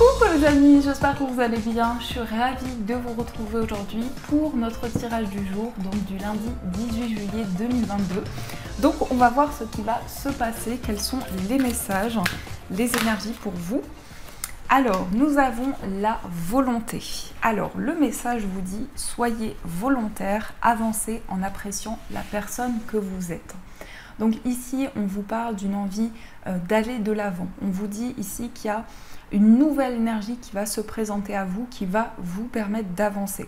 Coucou les amis, j'espère que vous allez bien. Je suis ravie de vous retrouver aujourd'hui pour notre tirage du jour, donc du lundi 18 juillet 2022. Donc on va voir ce qui va se passer, quels sont les messages, les énergies pour vous. Alors, nous avons la volonté. Alors, le message vous dit, soyez volontaire, avancez en appréciant la personne que vous êtes. Donc ici, on vous parle d'une envie d'aller de l'avant. On vous dit ici qu'il y a une nouvelle énergie qui va se présenter à vous, qui va vous permettre d'avancer.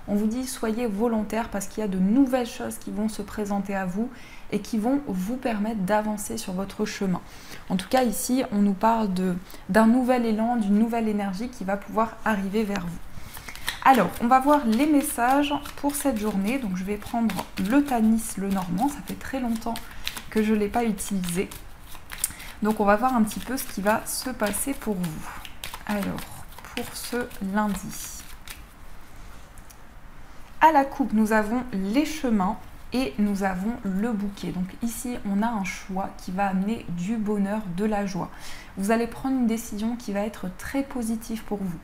On vous dit, soyez volontaire parce qu'il y a de nouvelles choses qui vont se présenter à vous et qui vont vous permettre d'avancer sur votre chemin. En tout cas, ici, on nous parle d'un nouvel élan, d'une nouvelle énergie qui va pouvoir arriver vers vous. Alors, on va voir les messages pour cette journée. Donc, je vais prendre le Tanis, le Normand. Ça fait très longtemps que je ne l'ai pas utilisé. Donc, on va voir un petit peu ce qui va se passer pour vous. Alors, pour ce lundi. À la coupe, nous avons les chemins et nous avons le bouquet. Donc ici, on a un choix qui va amener du bonheur, de la joie. Vous allez prendre une décision qui va être très positive pour vous.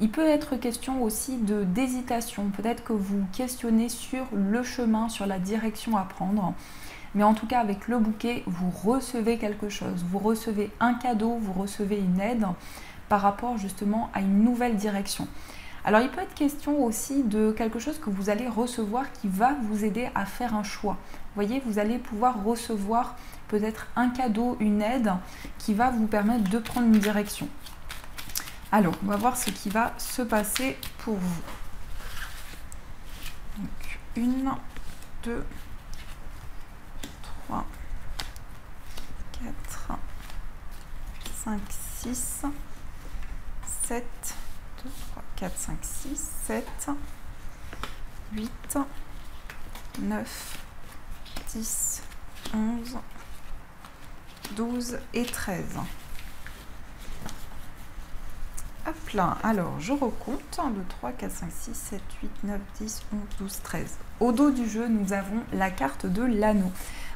Il peut être question aussi d'hésitation. Peut-être que vous questionnez sur le chemin, sur la direction à prendre. Mais en tout cas, avec le bouquet, vous recevez quelque chose. Vous recevez un cadeau, vous recevez une aide par rapport justement à une nouvelle direction. Alors, il peut être question aussi de quelque chose que vous allez recevoir qui va vous aider à faire un choix. Vous voyez, vous allez pouvoir recevoir peut-être un cadeau, une aide qui va vous permettre de prendre une direction. Alors, on va voir ce qui va se passer pour vous. Donc, 1, 2, 3, 4, 5, 6, 7, 2, 3, 4, 5, 6, 7, 8, 9, 10, 11, 12 et 13. Hop là, alors je recompte. 1, 2, 3, 4, 5, 6, 7, 8, 9, 10, 11, 12, 13. Au dos du jeu, nous avons la carte de l'anneau.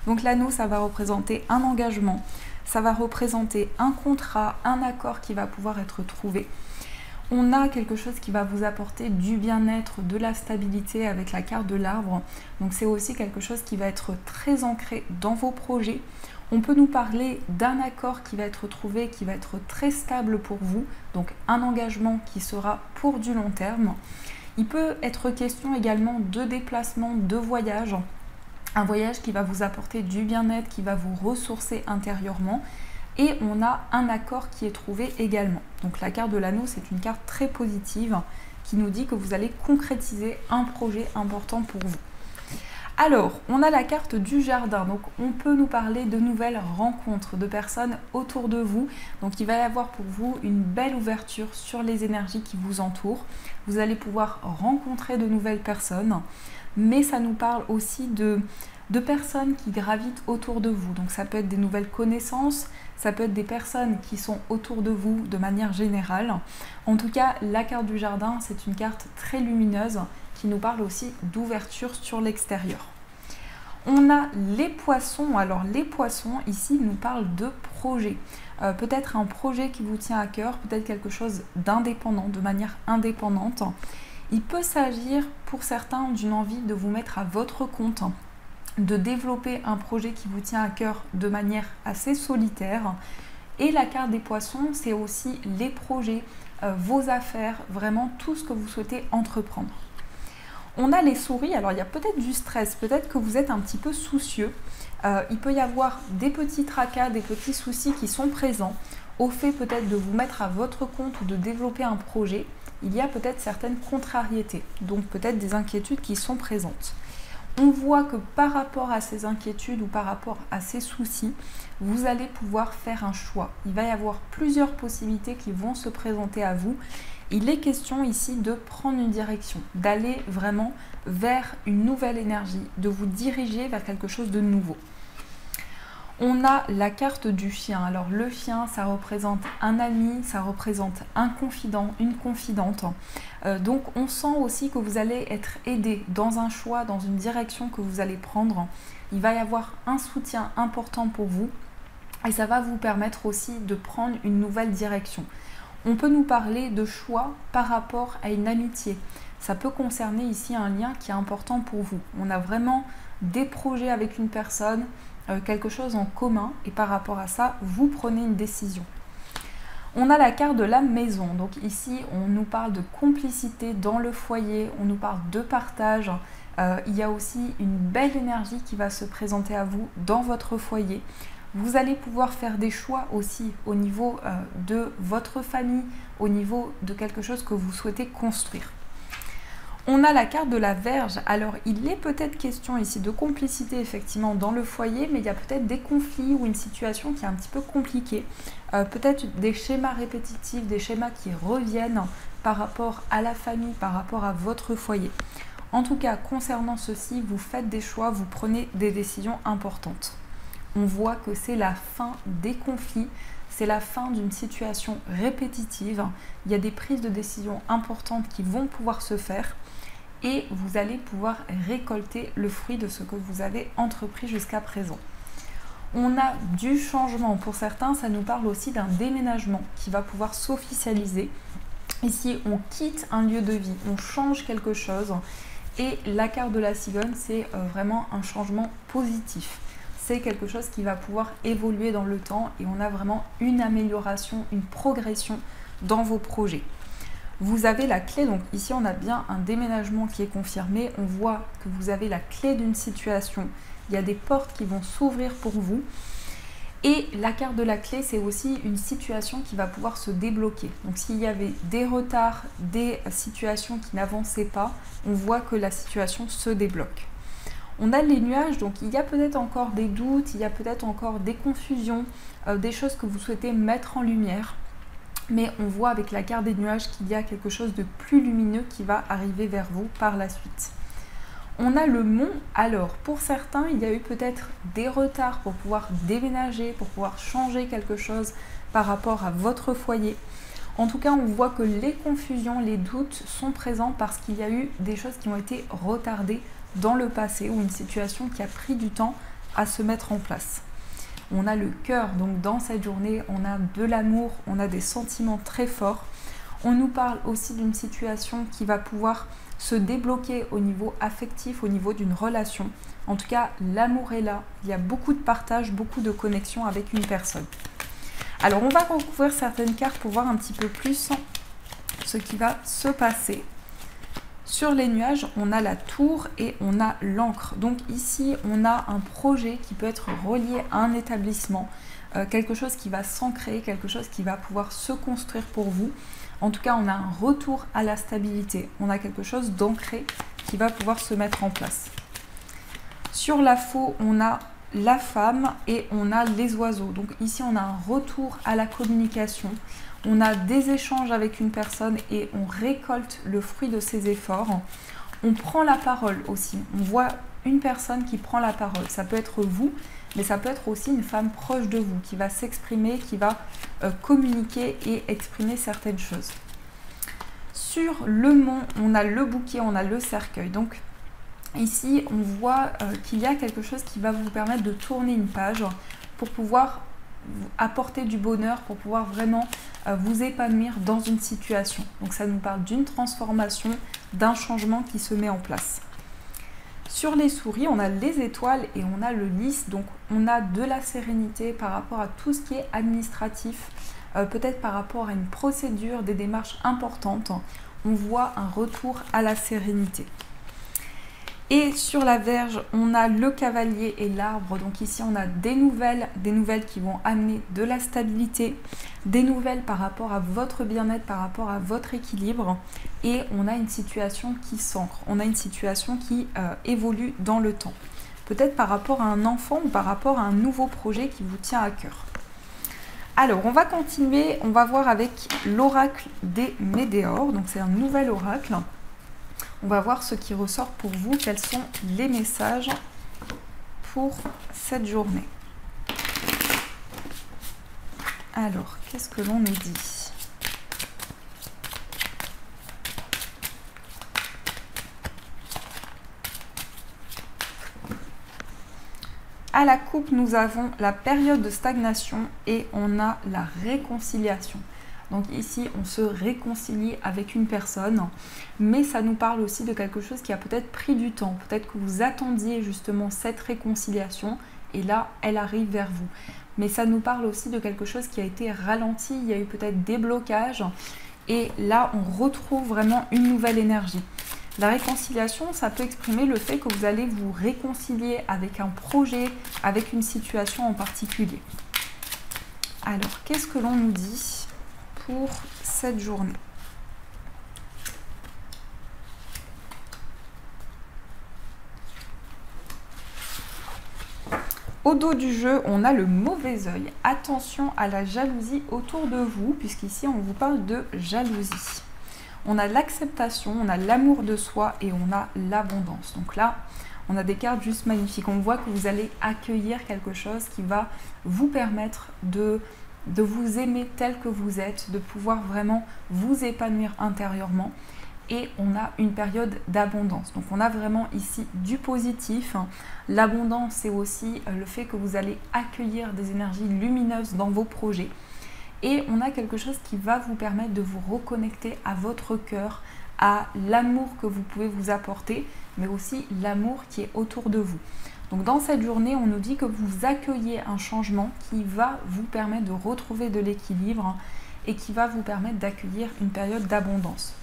Donc l'anneau, ça va représenter un engagement, ça va représenter un contrat, un accord qui va pouvoir être trouvé. On a quelque chose qui va vous apporter du bien-être, de la stabilité avec la carte de l'arbre. Donc c'est aussi quelque chose qui va être très ancré dans vos projets. On peut nous parler d'un accord qui va être trouvé, qui va être très stable pour vous. Donc un engagement qui sera pour du long terme. Il peut être question également de déplacement, de voyage. Un voyage qui va vous apporter du bien-être, qui va vous ressourcer intérieurement. Et on a un accord qui est trouvé également. Donc la carte de l'anneau, c'est une carte très positive qui nous dit que vous allez concrétiser un projet important pour vous. Alors, on a la carte du jardin. Donc on peut nous parler de nouvelles rencontres, de personnes autour de vous. Donc il va y avoir pour vous une belle ouverture sur les énergies qui vous entourent. Vous allez pouvoir rencontrer de nouvelles personnes. Mais ça nous parle aussi de personnes qui gravitent autour de vous. Donc ça peut être des nouvelles connaissances, ça peut être des personnes qui sont autour de vous de manière générale. En tout cas, la carte du jardin, c'est une carte très lumineuse qui nous parle aussi d'ouverture sur l'extérieur. On a les poissons. Alors les poissons, ici, nous parlent de projet. Peut-être un projet qui vous tient à cœur, peut-être quelque chose d'indépendant, de manière indépendante. Il peut s'agir pour certains d'une envie de vous mettre à votre compte, de développer un projet qui vous tient à cœur de manière assez solitaire. Et la carte des poissons, c'est aussi les projets, vos affaires, vraiment tout ce que vous souhaitez entreprendre. On a les souris, alors il y a peut-être du stress, peut-être que vous êtes un petit peu soucieux. Il peut y avoir des petits tracas, des petits soucis qui sont présents au fait peut-être de vous mettre à votre compte ou de développer un projet. Il y a peut-être certaines contrariétés, donc peut-être des inquiétudes qui sont présentes. On voit que par rapport à ces inquiétudes ou par rapport à ces soucis, vous allez pouvoir faire un choix. Il va y avoir plusieurs possibilités qui vont se présenter à vous. Il est question ici de prendre une direction, d'aller vraiment vers une nouvelle énergie, de vous diriger vers quelque chose de nouveau. On a la carte du chien. Alors le chien, ça représente un ami, ça représente un confident, une confidente. Donc on sent aussi que vous allez être aidé dans un choix, dans une direction que vous allez prendre. Il va y avoir un soutien important pour vous et ça va vous permettre aussi de prendre une nouvelle direction. On peut nous parler de choix par rapport à une amitié. Ça peut concerner ici un lien qui est important pour vous. On a vraiment des projets avec une personne, quelque chose en commun, et par rapport à ça, vous prenez une décision. On a la carte de la maison. Donc ici, on nous parle de complicité dans le foyer, on nous parle de partage. Il y a aussi une belle énergie qui va se présenter à vous dans votre foyer. Vous allez pouvoir faire des choix aussi au niveau de votre famille, au niveau de quelque chose que vous souhaitez construire. On a la carte de la Vierge. Alors, il est peut-être question ici de complicité effectivement dans le foyer, mais il y a peut-être des conflits ou une situation qui est un petit peu compliquée. Peut-être des schémas répétitifs, des schémas qui reviennent par rapport à la famille, par rapport à votre foyer. En tout cas, concernant ceci, vous faites des choix, vous prenez des décisions importantes. On voit que c'est la fin des conflits, c'est la fin d'une situation répétitive. Il y a des prises de décision importantes qui vont pouvoir se faire et vous allez pouvoir récolter le fruit de ce que vous avez entrepris jusqu'à présent. On a du changement. Pour certains, ça nous parle aussi d'un déménagement qui va pouvoir s'officialiser. Ici, on quitte un lieu de vie, on change quelque chose. Et la carte de la cigogne, c'est vraiment un changement positif. C'est quelque chose qui va pouvoir évoluer dans le temps et on a vraiment une amélioration, une progression dans vos projets. Vous avez la clé, donc ici on a bien un déménagement qui est confirmé. On voit que vous avez la clé d'une situation. Il y a des portes qui vont s'ouvrir pour vous. Et la carte de la clé, c'est aussi une situation qui va pouvoir se débloquer. Donc s'il y avait des retards, des situations qui n'avançaient pas, on voit que la situation se débloque. On a les nuages, donc il y a peut-être encore des doutes, il y a peut-être encore des confusions, des choses que vous souhaitez mettre en lumière. Mais on voit avec la carte des nuages qu'il y a quelque chose de plus lumineux qui va arriver vers vous par la suite. On a le mont. Alors, pour certains, il y a eu peut-être des retards pour pouvoir déménager, pour pouvoir changer quelque chose par rapport à votre foyer. En tout cas, on voit que les confusions, les doutes sont présents parce qu'il y a eu des choses qui ont été retardées dans le passé ou une situation qui a pris du temps à se mettre en place. On a le cœur, donc dans cette journée, on a de l'amour, on a des sentiments très forts. On nous parle aussi d'une situation qui va pouvoir se débloquer au niveau affectif, au niveau d'une relation. En tout cas, l'amour est là. Il y a beaucoup de partage, beaucoup de connexion avec une personne. Alors, on va recouvrir certaines cartes pour voir un petit peu plus ce qui va se passer. Sur les nuages, on a la tour et on a l'encre. Donc ici, on a un projet qui peut être relié à un établissement, quelque chose qui va s'ancrer, quelque chose qui va pouvoir se construire pour vous. En tout cas, on a un retour à la stabilité. On a quelque chose d'ancré qui va pouvoir se mettre en place. Sur la faux, on a la femme et on a les oiseaux. Donc ici, on a un retour à la communication. On a des échanges avec une personne et on récolte le fruit de ses efforts. On prend la parole aussi. On voit une personne qui prend la parole. Ça peut être vous, mais ça peut être aussi une femme proche de vous qui va s'exprimer, qui va communiquer et exprimer certaines choses. Sur le mont, on a le bouquet, on a le cercueil. Donc ici, on voit qu'il y a quelque chose qui va vous permettre de tourner une page pour pouvoir apporter du bonheur, pour pouvoir vraiment vous épanouir dans une situation. Donc ça nous parle d'une transformation, d'un changement qui se met en place. Sur les souris, on a les étoiles et on a le lys. Donc on a de la sérénité par rapport à tout ce qui est administratif, peut-être par rapport à une procédure, des démarches importantes. On voit un retour à la sérénité. Et sur la Vierge, on a le cavalier et l'arbre. Donc ici, on a des nouvelles qui vont amener de la stabilité, des nouvelles par rapport à votre bien-être, par rapport à votre équilibre. Et on a une situation qui s'ancre, on a une situation qui évolue dans le temps. Peut-être par rapport à un enfant ou par rapport à un nouveau projet qui vous tient à cœur. Alors, on va continuer, on va voir avec l'oracle des Médéores. Donc c'est un nouvel oracle. On va voir ce qui ressort pour vous, quels sont les messages pour cette journée. Alors, qu'est-ce que l'on nous dit ? À la coupe, nous avons la période de stagnation et on a la réconciliation. Donc ici, on se réconcilie avec une personne, mais ça nous parle aussi de quelque chose qui a peut-être pris du temps. Peut-être que vous attendiez justement cette réconciliation et là, elle arrive vers vous. Mais ça nous parle aussi de quelque chose qui a été ralenti, il y a eu peut-être des blocages et là, on retrouve vraiment une nouvelle énergie. La réconciliation, ça peut exprimer le fait que vous allez vous réconcilier avec un projet, avec une situation en particulier. Alors, qu'est-ce que l'on nous dit pour cette journée? Au dos du jeu, on a le mauvais œil. Attention à la jalousie autour de vous, puisqu'ici, on vous parle de jalousie. On a l'acceptation, on a l'amour de soi et on a l'abondance. Donc là, on a des cartes juste magnifiques. On voit que vous allez accueillir quelque chose qui va vous permettre de vous aimer tel que vous êtes, de pouvoir vraiment vous épanouir intérieurement. Et on a une période d'abondance. Donc on a vraiment ici du positif. L'abondance, c'est aussi le fait que vous allez accueillir des énergies lumineuses dans vos projets. Et on a quelque chose qui va vous permettre de vous reconnecter à votre cœur, à l'amour que vous pouvez vous apporter, mais aussi l'amour qui est autour de vous. Donc dans cette journée, on nous dit que vous accueillez un changement qui va vous permettre de retrouver de l'équilibre et qui va vous permettre d'accueillir une période d'abondance.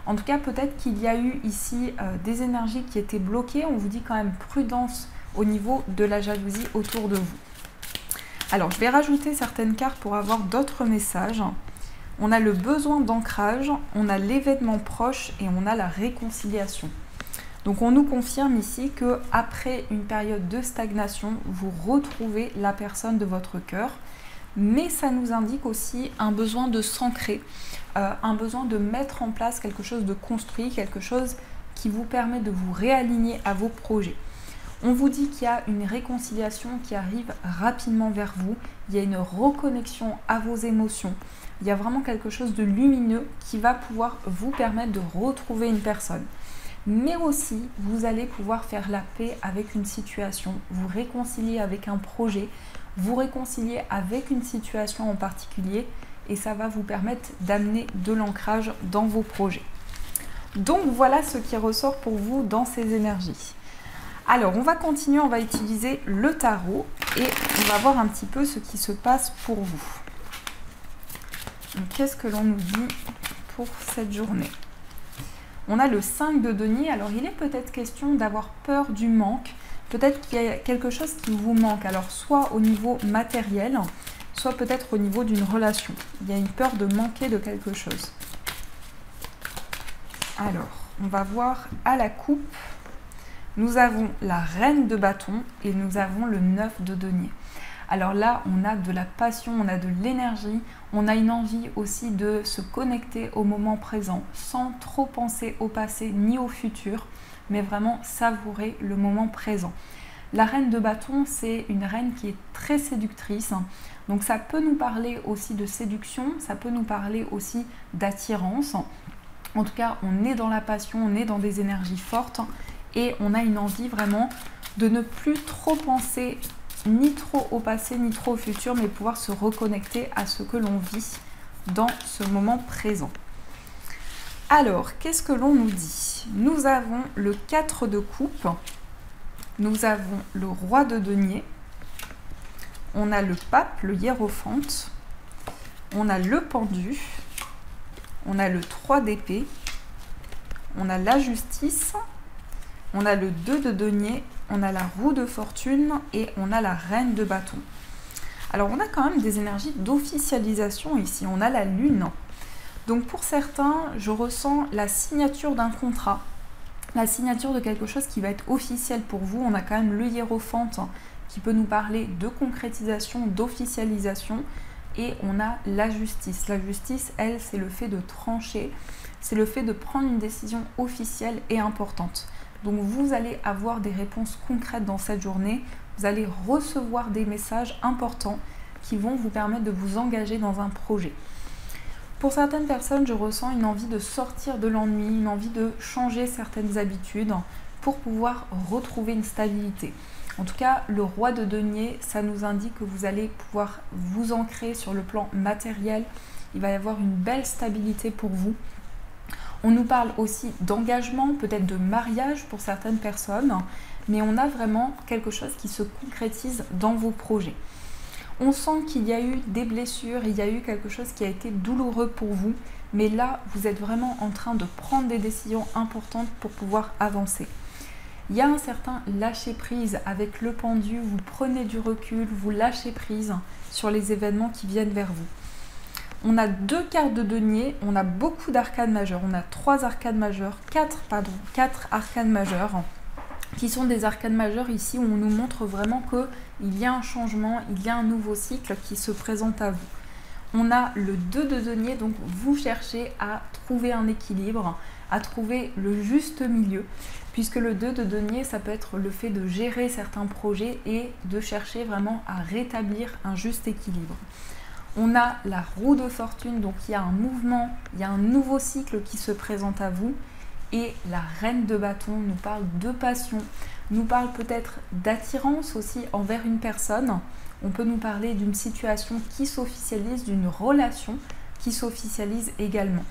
En tout cas, peut-être qu'il y a eu ici des énergies qui étaient bloquées. On vous dit quand même prudence au niveau de la jalousie autour de vous. Alors, je vais rajouter certaines cartes pour avoir d'autres messages. On a le besoin d'ancrage, on a l'événement proche et on a la réconciliation. Donc, on nous confirme ici qu'après une période de stagnation, vous retrouvez la personne de votre cœur. Mais ça nous indique aussi un besoin de s'ancrer, un besoin de mettre en place quelque chose de construit, quelque chose qui vous permet de vous réaligner à vos projets. On vous dit qu'il y a une réconciliation qui arrive rapidement vers vous, il y a une reconnexion à vos émotions, il y a vraiment quelque chose de lumineux qui va pouvoir vous permettre de retrouver une personne. Mais aussi, vous allez pouvoir faire la paix avec une situation, vous réconcilier avec un projet, vous réconcilier avec une situation en particulier et ça va vous permettre d'amener de l'ancrage dans vos projets. Donc voilà ce qui ressort pour vous dans ces énergies. Alors on va continuer, on va utiliser le tarot et on va voir un petit peu ce qui se passe pour vous. Qu'est-ce que l'on nous dit pour cette journée? On a le 5 de denier, alors il est peut-être question d'avoir peur du manque. Peut-être qu'il y a quelque chose qui vous manque, alors soit au niveau matériel, soit peut-être au niveau d'une relation. Il y a une peur de manquer de quelque chose. Alors, on va voir à la coupe. Nous avons la reine de bâton et nous avons le 9 de denier. Alors là, on a de la passion, on a de l'énergie, on a une envie aussi de se connecter au moment présent sans trop penser au passé ni au futur, mais vraiment savourer le moment présent. La reine de bâton, c'est une reine qui est très séductrice, donc ça peut nous parler aussi de séduction, ça peut nous parler aussi d'attirance. En tout cas, on est dans la passion, on est dans des énergies fortes et on a une envie vraiment de ne plus trop penser ni trop au passé ni trop au futur, mais pouvoir se reconnecter à ce que l'on vit dans ce moment présent. Alors, qu'est-ce que l'on nous dit? Nous avons le 4 de coupe, nous avons le roi de denier, on a le pape, le hiérophante, on a le pendu, on a le 3 d'épée, on a la justice, on a le 2 de denier, on a la roue de fortune et on a la reine de bâton. Alors, on a quand même des énergies d'officialisation ici, on a la lune. Donc pour certains, je ressens la signature d'un contrat, la signature de quelque chose qui va être officiel pour vous. On a quand même le hiérophante qui peut nous parler de concrétisation, d'officialisation. Et on a la justice. La justice, elle, c'est le fait de trancher, c'est le fait de prendre une décision officielle et importante. Donc vous allez avoir des réponses concrètes dans cette journée. Vous allez recevoir des messages importants qui vont vous permettre de vous engager dans un projet. Pour certaines personnes, je ressens une envie de sortir de l'ennui, une envie de changer certaines habitudes pour pouvoir retrouver une stabilité. En tout cas, le roi de denier, ça nous indique que vous allez pouvoir vous ancrer sur le plan matériel. il va y avoir une belle stabilité pour vous. On nous parle aussi d'engagement, peut-être de mariage pour certaines personnes, mais on a vraiment quelque chose qui se concrétise dans vos projets. On sent qu'il y a eu des blessures, il y a eu quelque chose qui a été douloureux pour vous, mais là, vous êtes vraiment en train de prendre des décisions importantes pour pouvoir avancer. Il y a un certain lâcher-prise avec le pendu, vous prenez du recul, vous lâchez prise sur les événements qui viennent vers vous. On a 2 cartes de denier, on a beaucoup d'arcanes majeures, on a 3 arcanes majeures, 4 arcanes majeures, qui sont des arcanes majeures ici où on nous montre vraiment qu'il y a un changement, il y a un nouveau cycle qui se présente à vous. On a le 2 de denier, donc vous cherchez à trouver un équilibre, à trouver le juste milieu, puisque le 2 de denier, ça peut être le fait de gérer certains projets et de chercher vraiment à rétablir un juste équilibre. On a la roue de fortune, donc il y a un mouvement, il y a un nouveau cycle qui se présente à vous. Et la reine de bâton nous parle de passion, nous parle peut-être d'attirance aussi envers une personne. On peut nous parler d'une situation qui s'officialise, d'une relation qui s'officialise également.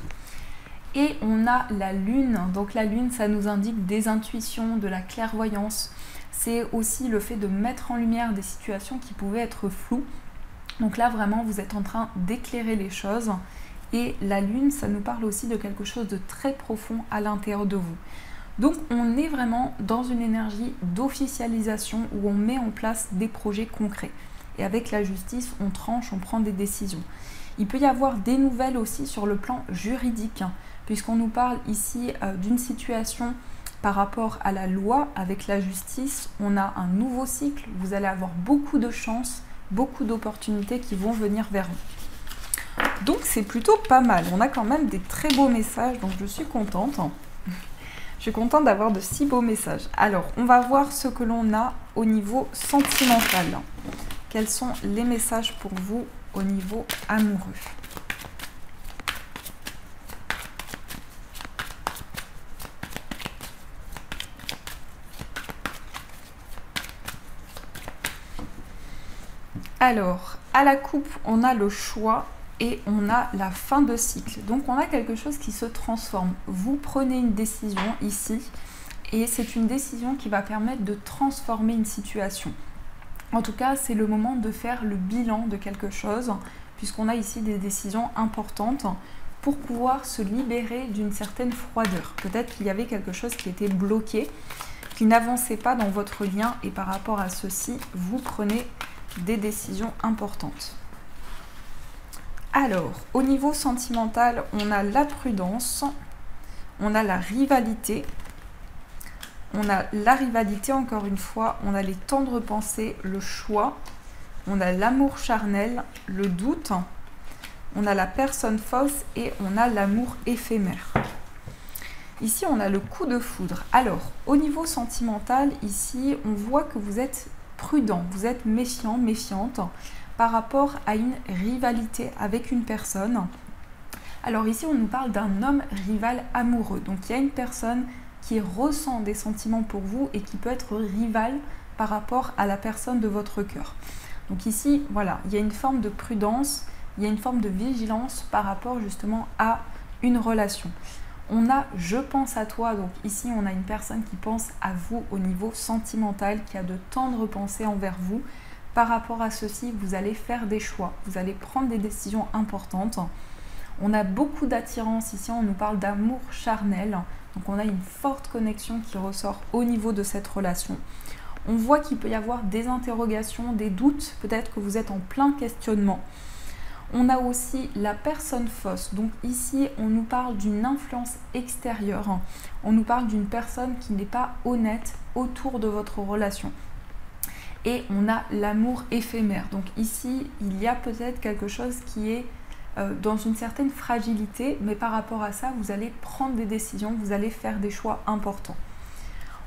Et on a la lune, donc la lune ça nous indique des intuitions, de la clairvoyance. C'est aussi le fait de mettre en lumière des situations qui pouvaient être floues. Donc là vraiment vous êtes en train d'éclairer les choses. Et la lune, ça nous parle aussi de quelque chose de très profond à l'intérieur de vous. Donc on est vraiment dans une énergie d'officialisation où on met en place des projets concrets. Et avec la justice, on tranche, on prend des décisions. Il peut y avoir des nouvelles aussi sur le plan juridique, puisqu'on nous parle ici d'une situation par rapport à la loi. Avec la justice, on a un nouveau cycle, vous allez avoir beaucoup de chances, beaucoup d'opportunités qui vont venir vers vous. Donc c'est plutôt pas mal, on a quand même des très beaux messages, donc je suis contente. Je suis contente d'avoir de si beaux messages. Alors, on va voir ce que l'on a au niveau sentimental. Quels sont les messages pour vous au niveau amoureux ? Alors, à la coupe, on a le choix et on a la fin de cycle. Donc, on a quelque chose qui se transforme. Vous prenez une décision ici et c'est une décision qui va permettre de transformer une situation. En tout cas, c'est le moment de faire le bilan de quelque chose puisqu'on a ici des décisions importantes pour pouvoir se libérer d'une certaine froideur. Peut-être qu'il y avait quelque chose qui était bloqué, qui n'avançait pas dans votre lien et par rapport à ceci, vous prenez des décisions importantes. Alors, au niveau sentimental, on a la prudence, on a la rivalité. On a la rivalité, encore une fois, on a les tendres pensées, le choix, on a l'amour charnel, le doute, on a la personne fausse et on a l'amour éphémère. Ici, on a le coup de foudre. Alors, au niveau sentimental, ici, on voit que vous êtes prudent, vous êtes méfiant, méfiante par rapport à une rivalité avec une personne. Alors ici, on nous parle d'un homme rival amoureux. Donc, il y a une personne qui ressent des sentiments pour vous et qui peut être rival par rapport à la personne de votre cœur. Donc ici, voilà, il y a une forme de prudence, il y a une forme de vigilance par rapport justement à une relation. On a « je pense à toi », donc ici on a une personne qui pense à vous au niveau sentimental, qui a de tendres pensées envers vous. Par rapport à ceci, vous allez faire des choix, vous allez prendre des décisions importantes. On a beaucoup d'attirance ici, on nous parle d'amour charnel. Donc on a une forte connexion qui ressort au niveau de cette relation. On voit qu'il peut y avoir des interrogations, des doutes, peut-être que vous êtes en plein questionnement. On a aussi la personne fausse. Donc ici, on nous parle d'une influence extérieure. On nous parle d'une personne qui n'est pas honnête autour de votre relation. Et on a l'amour éphémère. Donc ici, il y a peut-être quelque chose qui est dans une certaine fragilité, mais par rapport à ça, vous allez prendre des décisions, vous allez faire des choix importants.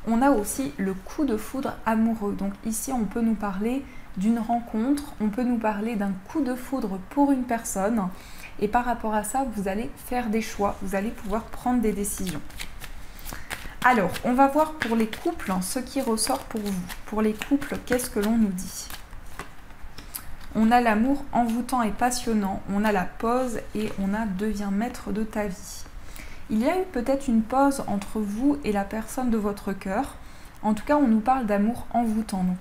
On a aussi le coup de foudre amoureux. Donc ici, on peut nous parler d'une rencontre, on peut nous parler d'un coup de foudre pour une personne. Et par rapport à ça, vous allez faire des choix, vous allez pouvoir prendre des décisions. Alors, on va voir pour les couples ce qui ressort pour vous. Pour les couples, qu'est-ce que l'on nous dit ? On a l'amour envoûtant et passionnant, on a la pause et on a deviens maître de ta vie. Il y a eu peut-être une pause entre vous et la personne de votre cœur. En tout cas, on nous parle d'amour envoûtant. Donc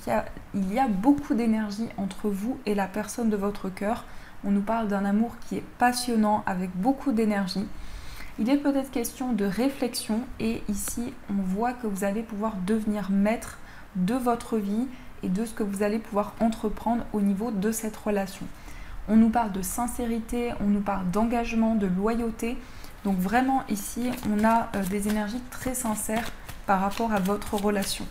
il y a beaucoup d'énergie entre vous et la personne de votre cœur. On nous parle d'un amour qui est passionnant, avec beaucoup d'énergie. Il est peut-être question de réflexion et ici, on voit que vous allez pouvoir devenir maître de votre vie et de ce que vous allez pouvoir entreprendre au niveau de cette relation. On nous parle de sincérité, on nous parle d'engagement, de loyauté. Donc vraiment ici, on a des énergies très sincères par rapport à votre relation.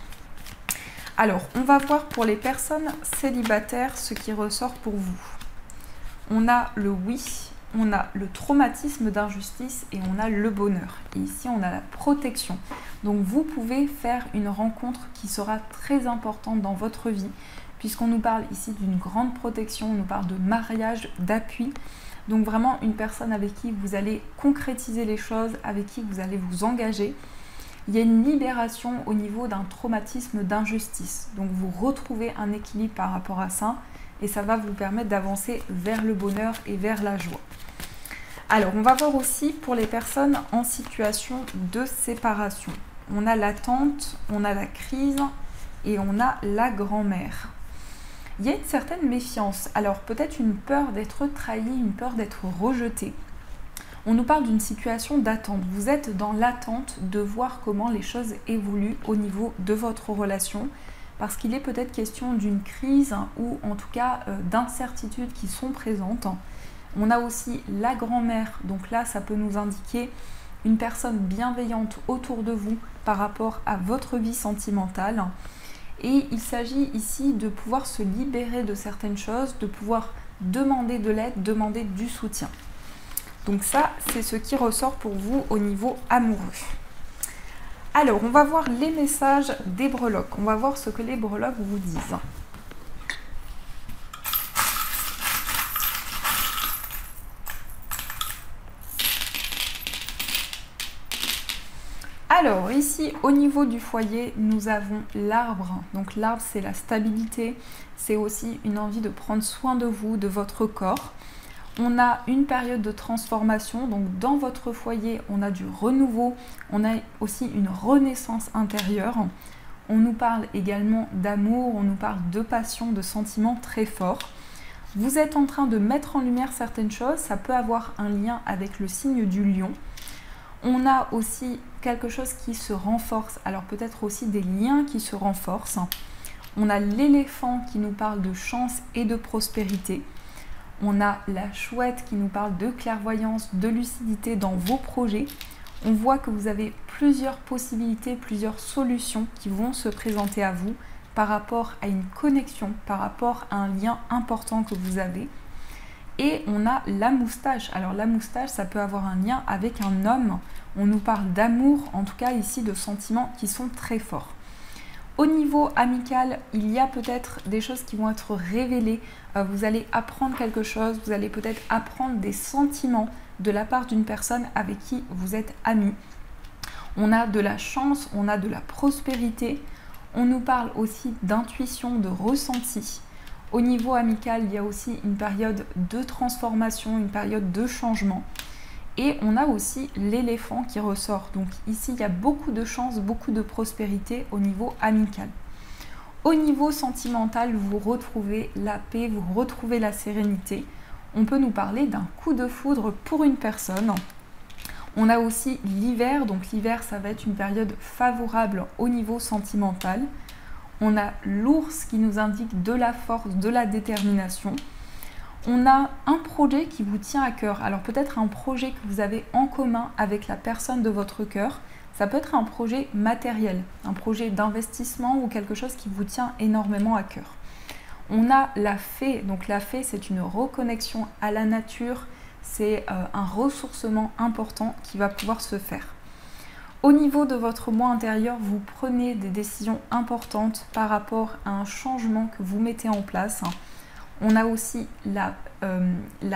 Alors, on va voir pour les personnes célibataires ce qui ressort pour vous. On a le oui, on a le traumatisme d'injustice et on a le bonheur. Et ici, on a la protection. Donc, vous pouvez faire une rencontre qui sera très importante dans votre vie, puisqu'on nous parle ici d'une grande protection, on nous parle de mariage, d'appui. Donc, vraiment, une personne avec qui vous allez concrétiser les choses, avec qui vous allez vous engager. Il y a une libération au niveau d'un traumatisme d'injustice. Donc, vous retrouvez un équilibre par rapport à ça. Et ça va vous permettre d'avancer vers le bonheur et vers la joie. Alors, on va voir aussi pour les personnes en situation de séparation. On a l'attente, on a la crise et on a la grand-mère. Il y a une certaine méfiance. Alors, peut-être une peur d'être trahi, une peur d'être rejeté. On nous parle d'une situation d'attente. Vous êtes dans l'attente de voir comment les choses évoluent au niveau de votre relation. Parce qu'il est peut-être question d'une crise ou en tout cas d'incertitudes qui sont présentes. On a aussi la grand-mère, donc là ça peut nous indiquer une personne bienveillante autour de vous par rapport à votre vie sentimentale. Et il s'agit ici de pouvoir se libérer de certaines choses, de pouvoir demander de l'aide, demander du soutien. Donc ça, c'est ce qui ressort pour vous au niveau amoureux. Alors, on va voir les messages des breloques. On va voir ce que les breloques vous disent. Alors, ici, au niveau du foyer, nous avons l'arbre. Donc, l'arbre, c'est la stabilité. C'est aussi une envie de prendre soin de vous, de votre corps. On a une période de transformation, donc dans votre foyer, on a du renouveau, on a aussi une renaissance intérieure. On nous parle également d'amour, on nous parle de passion, de sentiments très forts. Vous êtes en train de mettre en lumière certaines choses, ça peut avoir un lien avec le signe du lion. On a aussi quelque chose qui se renforce, alors peut-être aussi des liens qui se renforcent. On a l'éléphant qui nous parle de chance et de prospérité. On a la chouette qui nous parle de clairvoyance, de lucidité dans vos projets. On voit que vous avez plusieurs possibilités, plusieurs solutions qui vont se présenter à vous par rapport à une connexion, par rapport à un lien important que vous avez. Et on a la moustache. Alors la moustache, ça peut avoir un lien avec un homme. On nous parle d'amour, en tout cas ici de sentiments qui sont très forts. Au niveau amical, il y a peut-être des choses qui vont être révélées. Vous allez apprendre quelque chose, vous allez peut-être apprendre des sentiments de la part d'une personne avec qui vous êtes amis. On a de la chance, on a de la prospérité. On nous parle aussi d'intuition, de ressenti. Au niveau amical, il y a aussi une période de transformation, une période de changement. Et on a aussi l'éléphant qui ressort. Donc ici, il y a beaucoup de chance, beaucoup de prospérité au niveau amical. Au niveau sentimental, vous retrouvez la paix, vous retrouvez la sérénité. On peut nous parler d'un coup de foudre pour une personne. On a aussi l'hiver. Donc l'hiver, ça va être une période favorable au niveau sentimental. On a l'ours qui nous indique de la force, de la détermination. On a un projet qui vous tient à cœur. Alors peut-être un projet que vous avez en commun avec la personne de votre cœur. Ça peut être un projet matériel, un projet d'investissement ou quelque chose qui vous tient énormément à cœur. On a la fée. Donc la fée, c'est une reconnexion à la nature. C'est un ressourcement important qui va pouvoir se faire. Au niveau de votre moi intérieur, vous prenez des décisions importantes par rapport à un changement que vous mettez en place. On a aussi la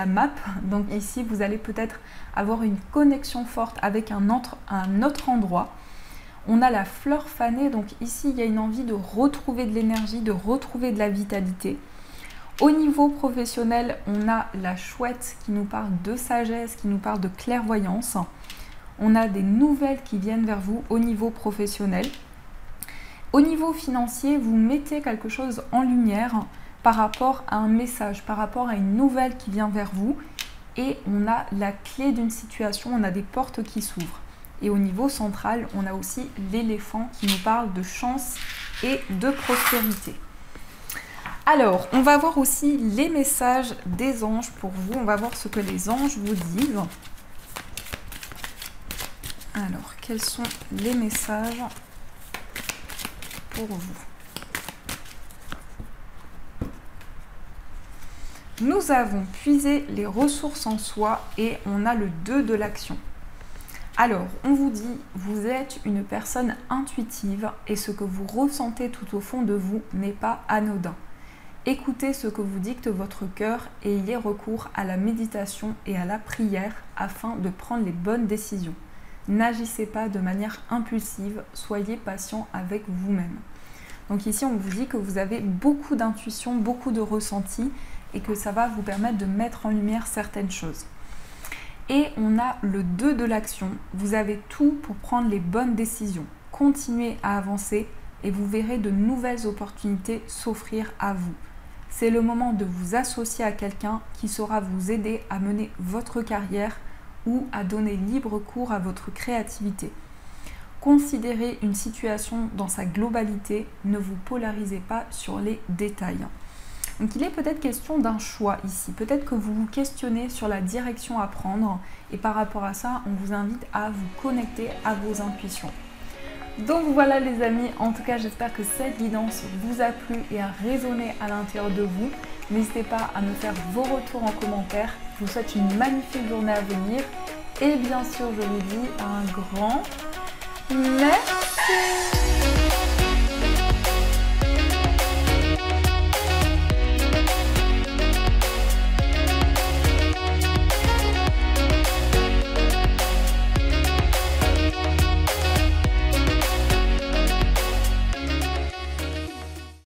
map, donc ici vous allez peut-être avoir une connexion forte avec un autre endroit. On a la fleur fanée, donc ici il y a une envie de retrouver de l'énergie, de retrouver de la vitalité. Au niveau professionnel, on a la chouette qui nous parle de sagesse, qui nous parle de clairvoyance. On a des nouvelles qui viennent vers vous au niveau professionnel. Au niveau financier, vous mettez quelque chose en lumière par rapport à un message, par rapport à une nouvelle qui vient vers vous. Et on a la clé d'une situation, on a des portes qui s'ouvrent. Et au niveau central, on a aussi l'éléphant qui nous parle de chance et de prospérité. Alors, on va voir aussi les messages des anges pour vous. On va voir ce que les anges vous disent. Alors, quels sont les messages pour vous? Nous avons puisé les ressources en soi et on a le 2 de l'action. Alors, on vous dit, vous êtes une personne intuitive et ce que vous ressentez tout au fond de vous n'est pas anodin. Écoutez ce que vous dicte votre cœur et ayez recours à la méditation et à la prière afin de prendre les bonnes décisions. N'agissez pas de manière impulsive, soyez patient avec vous-même. Donc ici, on vous dit que vous avez beaucoup d'intuition, beaucoup de ressenti et que ça va vous permettre de mettre en lumière certaines choses. Et on a le 2 de l'action. Vous avez tout pour prendre les bonnes décisions. Continuez à avancer et vous verrez de nouvelles opportunités s'offrir à vous. C'est le moment de vous associer à quelqu'un qui saura vous aider à mener votre carrière ou à donner libre cours à votre créativité. Considérez une situation dans sa globalité, ne vous polarisez pas sur les détails. Donc il est peut-être question d'un choix ici, peut-être que vous vous questionnez sur la direction à prendre et par rapport à ça, on vous invite à vous connecter à vos intuitions. Donc voilà les amis, en tout cas j'espère que cette guidance vous a plu et a résonné à l'intérieur de vous. N'hésitez pas à me faire vos retours en commentaire. Je vous souhaite une magnifique journée à venir et bien sûr je vous dis un grand merci.